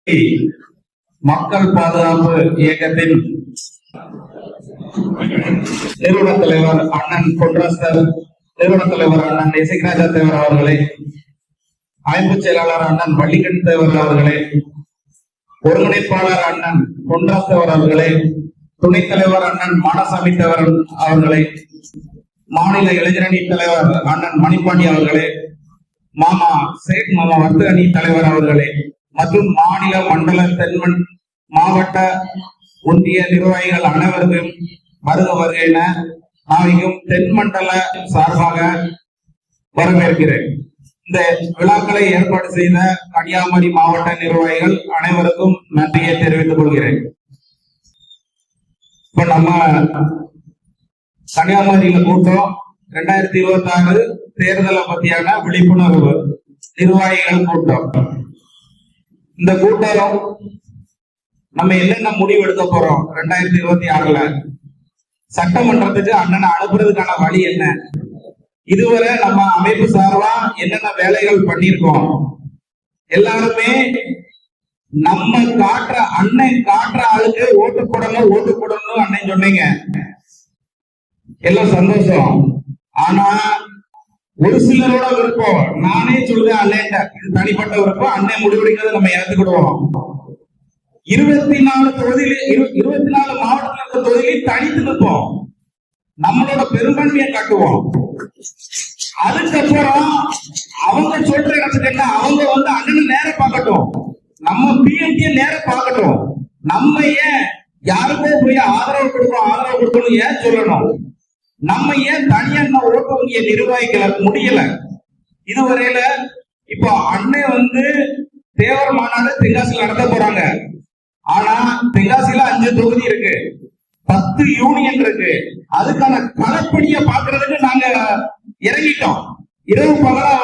மக்கள் பாதுகாப்பு இயக்கத்தின் நிறுவன தலைவர் அண்ணன் பொன்ராஸ்தர், நிறுவன தலைவர் அண்ணன் இசைராஜா தேவர் அவர்களே, அமைப்பு செயலாளர் அண்ணன் வள்ளிக்கண் தேவர் அவர்களே, ஒருங்கிணைப்பாளர் அண்ணன் பொன்ராஸ் தேவர் அவர்களே, துணைத் தலைவர் அண்ணன் மானசாமி தேவர் அவர்களே, மாநில இளைஞரணி தலைவர் அண்ணன் மணிப்பாண்டி அவர்களே, மாமா சேட் மாமா வர்த்தக அணி தலைவர் அவர்களே மற்றும் மாநில மண்டல தென்மன் மாவட்ட ஒன்றிய நிர்வாகிகள் அனைவருக்கும் வருக வருக என நாளைக்கும் தென்மண்டல சார்பாக வரவேற்கிறேன். இந்த விழாக்களை ஏற்பாடு செய்த கன்னியாகுமரி மாவட்ட நிர்வாகிகள் அனைவருக்கும் நன்றியை தெரிவித்துக் கொள்கிறேன். இப்ப நம்ம கன்னியாகுமரியில கூட்டம் 2026 தேர்தலை பத்தியான விழிப்புணர்வு நிர்வாகிகள் கூட்டம். இந்த கூட்டம் நம்ம என்னென்ன முடிவு எடுக்க போறோம் 2026ல, சட்டமன்றத்துக்கு அண்ணனை அனுப்புறதுக்கான வழி என்ன, இதுவரை நம்ம அமைப்பு சார்பா என்னென்ன வேலைகள் பண்ணிருக்கோம், எல்லாருமே நம்ம காட்டுற அண்ணன் காட்டுற ஆளுக்கு ஓட்டு போடணும் அண்ணன் சொன்னீங்க, எல்லாம் சந்தோஷம். ஆனா ஒரு சிலரோட விருப்பம், நானே சொல்றேன் அண்ணன் இது தனிப்பட்ட விருப்பம், அண்ணன் முடிவெடுக்கிறத நம்ம ஏத்துக்கிடுவோம். 24 தொகுதியில 24 மாவட்டத்தில் இருக்க தொகுதியில் தனித்து நிற்போம், நம்மளோட பெரும்பான்மையை காட்டுவோம். அதுக்கப்புறம் அவங்க சொல்ற இடத்துக்கு என்ன, அவங்க அண்ணனை நேர பார்க்கட்டும், நம்ம பிஎம்டியை நேர பார்க்கட்டும். நம்ம ஏன் யாருக்கோ போய் ஆதரவு கொடுக்கணும் ஏன் சொல்லணும்? நம்ம ஏன் தனியா ஓட்டு வங்கிய நிர்வாகிக்கல முடியல இதுவரையில? இப்போ அண்ணன் தேவர் மாநாடு தென்காசியில் நடத்த போறாங்க. ஆனா தென்காசியில 5 தொகுதி இருக்கு, 10 யூனியன் இருக்கு. அதுக்கான களப்பணியை பாக்குறதுக்கு நாங்க இறங்கிட்டோம். இரவு பகலா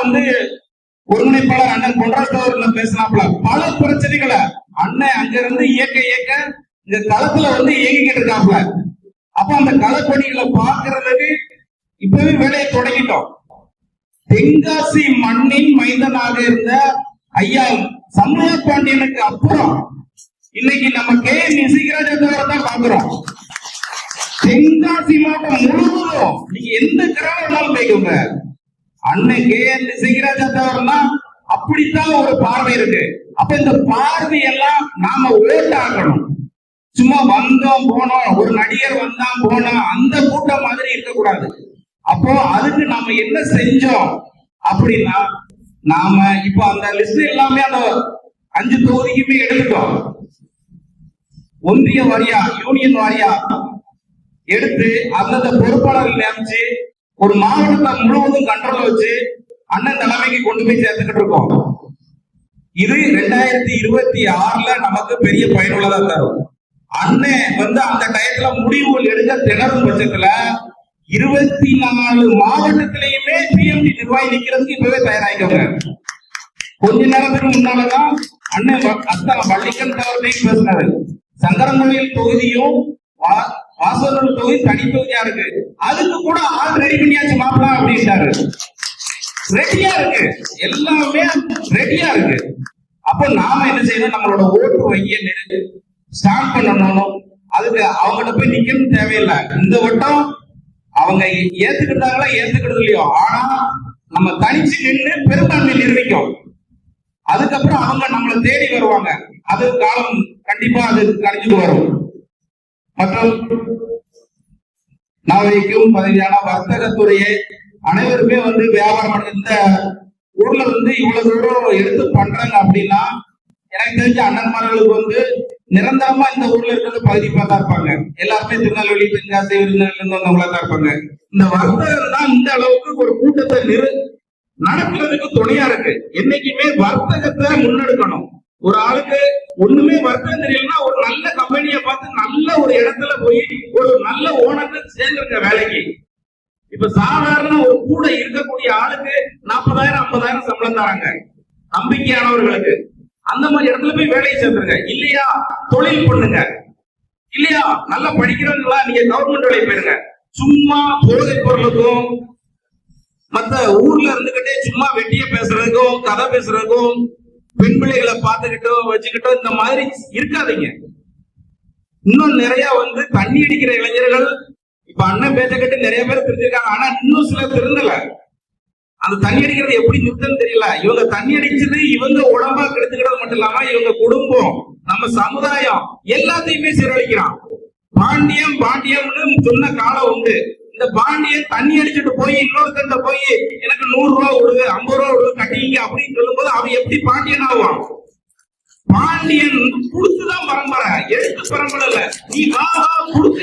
ஒருங்கிணைப்பாளர் அண்ணன் பொன்ராஸ் பேசினாப்ல பல பிரச்சனைகளை அண்ணன் அங்க இருந்து இயக்க இந்த களத்துல இயங்கிக்கிட்டு இருக்காப்ல. அப்ப அந்த களப்பணிகளை பாக்குறதுக்கு இப்பவே வேலையை தொடங்கிட்டோம். தென்காசி மண்ணின் மைந்தனாக இருந்த ஐயா சமூக பாண்டியனுக்கு அப்புறம் இன்னைக்கு நம்ம இசைராஜா தேவரை தான் பாக்குறோம். தென்காசி மாவட்டம் முழுவதும் நீங்க எந்த கிராமம் போய்க்கோங்க, அண்ணன் இசைராஜா தேவர்னா அப்படித்தான் ஒரு பார்வை இருக்கு. அப்ப இந்த பார்வையெல்லாம் நாம ஓட்டாக்கணும். சும்மா வந்தோம் போனோம், ஒரு நடிகர் வந்தான் போனா அந்த கூட்டம் மாதிரி இருக்கக்கூடாது. அப்போ அதுக்கு நாம என்ன செஞ்சோம் அப்படின்னா, நாம இப்ப அந்த லிஸ்ட் எல்லாமே அந்த 5 தொகுதிக்குமே எடுத்துட்டோம். ஒன்றிய வாரியா யூனியன் வாரியா எடுத்து அந்தந்த பொறுப்பாளர்கள் நியமிச்சு ஒரு மாவட்டத்தை முழுவதும் கண்ட்ரோல் வச்சு அண்ணன் தலைமைக்கு கொண்டு போய் சேர்த்துக்கிட்டு இருக்கோம். இது 2026ல நமக்கு பெரிய பயனுள்ளதா தரும். அண்ணன் அந்த டயத்துல முடிவுகள் எடுக்க திணறும் பட்சத்துல 24 மாவட்டத்திலையுமே பிஎம்டி நிர்வாகி நிக்கிறதுக்கு இப்பவே தயாராகிக்கோங்க. கொஞ்ச நேரத்துக்கு முன்னாலதான் அண்ணன் வள்ளிக்கண் தேவர் பேசினாரு. சங்கரங்கோயில் தொகுதியும் வாசலூர் தொகுதி தனி தொகுதியா இருக்கு, அதுக்கு கூட ஆள் ரெடி பண்ணியாச்சு மாப்பிளா அப்படின்ட்டாரு. ரெடியா இருக்கு, எல்லாமே ரெடியா இருக்கு. அப்போ நாம என்ன செய்யணும், நம்மளோட ஓட்டு வங்கியை ஸ்டார்ட் பண்ணணும். அதுக்கு அவங்ககிட்ட போய் நிக்கணும் தேவையில்லை. இந்த வட்டம் அவங்க ஏத்துக்கிட்டாங்களா ஏத்துக்கிறது இல்லையோ, ஆனா நம்ம தனிச்சு நின்று பெரும்பான்மை நிர்ணயிக்கும். அதுக்கப்புறம் அவங்க நம்மளை தேடி வருவாங்க. அது காலம் கண்டிப்பா அது கழிஞ்சு வரும். மற்றும் நாளைக்கும் பதவியான வர்த்தகத்துறையை அனைவருமே வியாபாரம் இந்த ஊர்ல இவ்வளவு தூரம் எடுத்து பண்றாங்க அப்படின்னா, எனக்கு தெரிஞ்ச அண்ணன்மார்களுக்கு நிரந்தரமா இந்த ஊர்ல இருக்கிறது பகுதி பார்த்தா இருப்பாங்க. எல்லாருமே திருநெல்வேலி தென்காசி விருதுநகர்ல வந்தவங்களா தான் இருப்பாங்க. இந்த வர்த்தகம் தான் இந்த அளவுக்கு ஒரு கூட்டத்தை நடக்கிறதுக்கு துணையா இருக்கு. என்னைக்குமே வர்த்தகத்தை முன்னெடுக்கணும். ஒரு ஆளுக்கு ஒண்ணுமே வர்த்தகம் தெரியலன்னா ஒரு நல்ல கம்பெனியை பார்த்து நல்ல ஒரு இடத்துல போய் ஒரு நல்ல ஓனருக்கு சேர்ந்துருக்க வேலைக்கு. இப்ப சாதாரண ஒரு கூட இருக்கக்கூடிய ஆளுக்கு 40,000 50,000 சம்பளம் தராங்க நம்பிக்கையானவர்களுக்கு. அந்த மாதிரி இடத்துல போய் வேலையை சேர்ந்துருங்க. இல்லையா தொழில் பண்ணுங்க, இல்லையா நல்லா படிக்கிறவங்களா நீங்க கவர்மெண்ட் வேலையை போயிருங்க. சும்மா போதை பொருளுக்கும் மத்த ஊர்ல இருந்துகிட்டே சும்மா வெட்டிய பேசுறதுக்கும் கதை பேசுறதுக்கும் பெண் பிள்ளைகளை பார்த்துக்கிட்டோ வச்சுக்கிட்டோ இந்த மாதிரி இருக்காதீங்க. இன்னும் நிறைய வந்து தண்ணி அடிக்கிற இளைஞர்கள் இப்ப அண்ணன் பேச்ச கேட்டு நிறைய பேர் தெரிஞ்சிருக்காங்க. ஆனா இன்னும் சில திருந்தல. அந்த தண்ணி அடிக்கிறது எப்படி நிறுத்தன்னு தெரியல. இவங்க தண்ணி அடிச்சது இவங்க உடம்பா கெடுத்துக்கிறது மட்டும் இல்லாம இவங்க குடும்பம், நம்ம சமுதாயம் எல்லாத்தையுமே சீரழிக்கிறான். பாண்டியம் பாண்டியம்னு சொன்ன காலம் உண்டு. இந்த பாண்டியன் தண்ணி அடிச்சுட்டு போய் இன்னொருத்த போய் எனக்கு 100 ரூபா விடுது, 50 ரூபா விடுது கட்டிங்க அப்படின்னு சொல்லும் போது அவன் எப்படி பாண்டியன் ஆவான்? பாண்டியன் குடுத்துதான் பரம்பரை, எழுத்து பரம்பரை இல்ல. நீ வா குடுக்க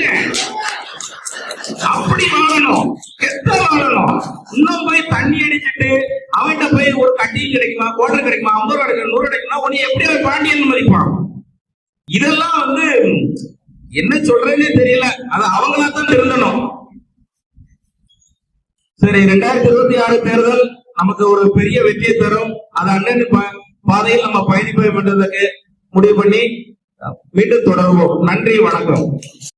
அப்படி வாழணும், கெட்ட வாழணும். இன்னும் போய் தண்ணி அடிச்சுட்டு அவன்கிட்ட போய் ஒரு கட்டியும் கிடைக்குமா, கோட்டர் கிடைக்குமா, 50 ரூபா கிடைக்கும், 100 கிடைக்குமா, உன்னை எப்படி அவன் பாண்டியன் மதிப்பான்? இதெல்லாம் வந்து என்ன சொல்றேன்னே தெரியல. அது அவங்களா தான் திருந்தணும். சரி, 2026 தேர்தல் நமக்கு ஒரு பெரிய வெற்றியை தரும். அது அண்ணன் பாதையில் நம்ம பயணிப்போம் என்றதுக்கு முடிவு பண்ணி மீண்டும் தொடர்வோம். நன்றி, வணக்கம்.